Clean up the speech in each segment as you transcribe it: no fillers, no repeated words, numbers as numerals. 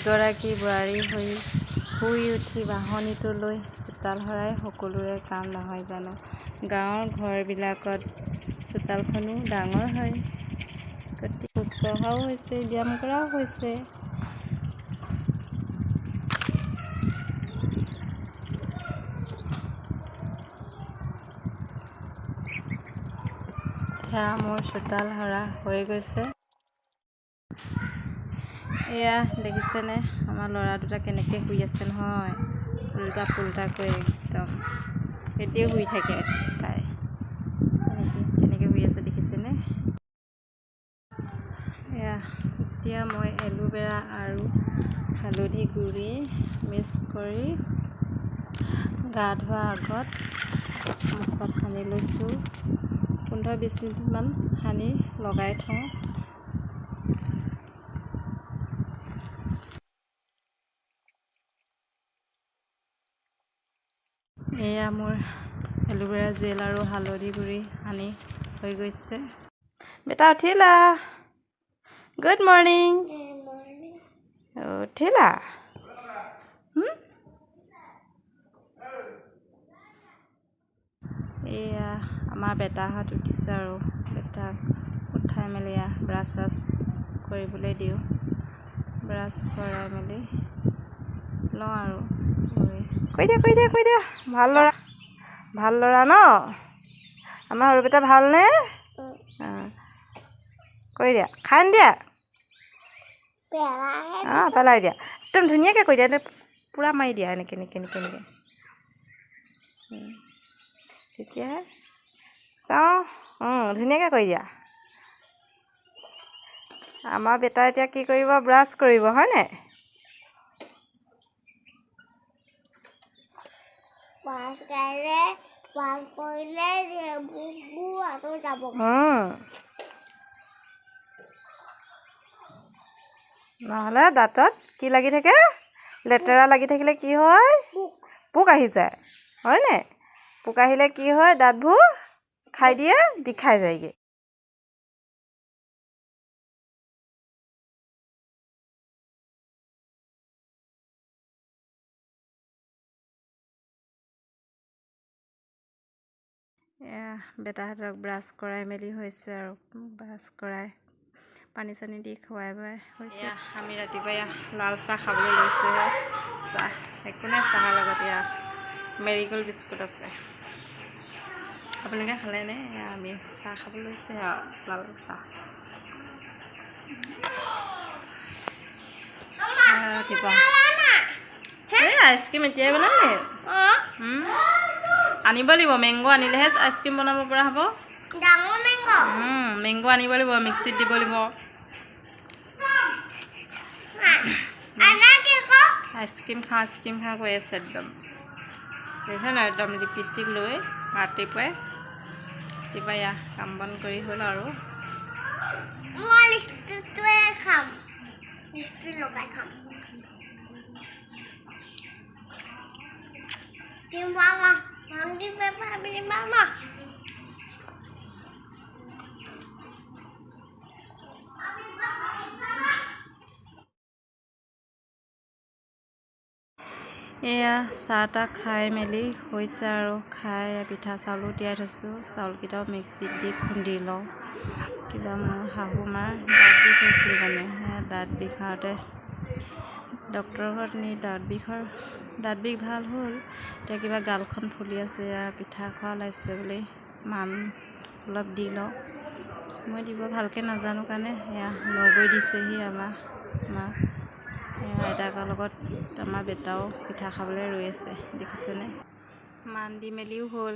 এগৰাকী বোৱাৰী হৈ শুই উঠি বাঢ়নীটো লৈ চোতাল সৰাই সকলোৰে কাম নহয় জানো। গাঁৱৰ ঘৰবিলাকত চোতালখনো ডাঙৰ হয়, গতিকে খোজ কঢ়াও হৈছে, ব্যায়াম কৰাও হৈছে। এতিয়া মোৰ চোতাল সৰা হৈ গৈছে। এয়া দেখিছেনে আমাৰ ল'ৰা দুটা কেনেকৈ শুই আছে নহয়, উল্টা পুল্টাকৈ একদম। এতিয়াও শুই থাকে তাই, কেনেকৈ শুই আছে দেখিছেনে। এয়া এতিয়া মই এলোভেৰা আৰু হালধি গুড়ি মিক্স কৰি গা ধোৱাৰ আগত মুখত সানি লৈছোঁ। 15-20 মিনিটমান সানি লগাই থওঁ। এয়া মোৰ এলোভেৰা জেল আৰু হালধি গুড়ি সানি হৈ গৈছে। বেটা উঠিলা? Good morning. উঠিলা? এয়া আমাৰ বেটাহঁত উঠিছে আৰু বেটাক উঠাই মেলি ব্ৰাছ চাছ কৰিবলৈ দিওঁ। ব্ৰাছ কৰাই মেলি লওঁ আৰু কৈ দিয়া ভাল ল'ৰা ন আমাৰ সৰু বেটা, ভালনে? কৈ দিয়া, খাই দিয়া, পেলাই দিয়া, একদম ধুনীয়াকৈ কৈ দিয়া, পূৰা মাৰি দিয়া, এনেকৈ তেতিয়াহে চাওঁ। ধুনীয়াকৈ কৰি দিয়া। আমাৰ বেটা এতিয়া কি কৰিব? ব্ৰাছ কৰিব, হয়নে? নহ'লে দাঁতত কি লাগি থাকে? লেতেৰা লাগি থাকিলে কি হয়? পোক আহি যায়, হয়নে? পোক আহিলে কি হয়? দাঁতবোৰ খাই দিয়ে, বিষাই যায়গৈ। এয়া বেটাহঁতক ব্ৰাছ কৰাই মেলি হৈছে আৰু ব্ৰাছ কৰাই পানী চানী দি খুৱাই বোৱাই হৈছে। আমি ৰাতিপুৱা লাল চাহ খাবলৈ লৈছোঁহে। চাহ একো নাই, চাহৰ লগত এয়া মেৰিগ'ল্ড বিস্কুট আছে। আপোনালোকে খালেনে? আমি চাহ খাবলৈ লৈছোঁহে আৰু লাল চাহ। ৰাতিপুৱা এই আইচক্ৰীম এতিয়াই বনালে। আনিব লাগিব, মেংগ' আনিলেহে আইচক্ৰীম বনাব পৰা হ'ব। মেংগ' আনিব লাগিব, মিক্সিত দিব লাগিব। আইচক্ৰীম খাওঁ কৈ আছে একদম। দেখিছে নাই? একদম লিপষ্টিক লৈ ৰাতিপুৱাই এয়া কাম বন কৰি হ'ল আৰু এয়া চাহ তাহ খাই মেলি হৈছে আৰু খাই পিঠা চাউলো তিয়াই থৈছোঁ। চাউলকেইটাও মিক্সিত দি খুন্দি লওঁ। কিবা মোৰ শাহু মাৰ দাঁত বিষ হৈছিল, মানে দাঁত বিষাওঁতে ডক্তৰৰ ঘৰত নি দাঁত বিষ ভাল হ'ল। এতিয়া কিবা গালখন ফুলি আছে, পিঠা খোৱা ওলাইছে বুলি মান অলপ দি লওঁ। মই দিব ভালকৈ নাজানো কাৰণে এয়া নবৈ দিছেহি আমাৰ মা। আইতাকৰ লগত আমাৰ বেটাও পিঠা খাবলৈ ৰৈ আছে, দেখিছেনে? মান দি মেলিও হ'ল,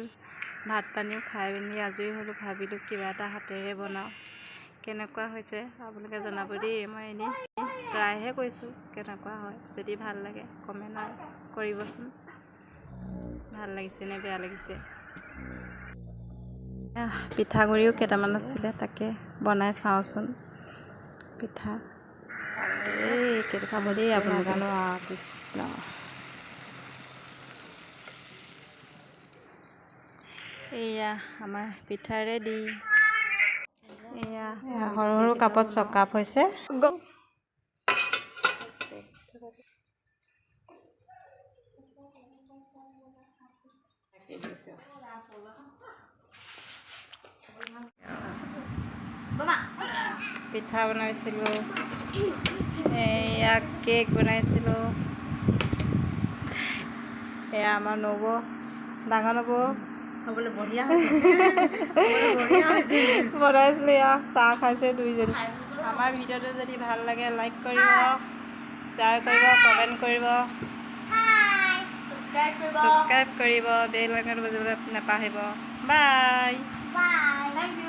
ভাত পানীও খাই মেলি আজৰি হ'লোঁ। ভাবিলোঁ কিবা এটা হাতেৰে বনাওঁ। কেনেকুৱা হৈছে আপোনালোকে জনাব দেই। মই এনেই ট্ৰাইহে কৰিছোঁ, কেনেকুৱা হয়। যদি ভাল লাগে কমেণ্ট কৰিবচোন, ভাল লাগিছে নে বেয়া লাগিছে। পিঠাগুড়িও কেইটামান আছিলে, তাকে বনাই চাওঁচোন পিঠা। চাব দেই আপোনালোকে। নাজানো আৰু কৃষ্ণ। এয়া আমাৰ পিঠা ৰেডি। এয়া সৰু সৰু কাপত 6 কাপ হৈছে। পিঠা বনাইছিলোঁ, এয়া কেক বনাইছিলোঁ। এয়া আমাৰ নব, ডাঙৰ নব খাবলৈ বঢ়িয়া বনাইছিলোঁ। এয়া চাহ খাইছে দুইজনী। আমাৰ ভিডিঅ'টো যদি ভাল লাগে লাইক কৰিব, শ্বেয়াৰ কৰিব, কমেণ্ট কৰিব, ছাবস্ক্ৰাইব কৰিব, বেল আইকন বজাবলৈ নাপাহৰিব। বাই। Thank you.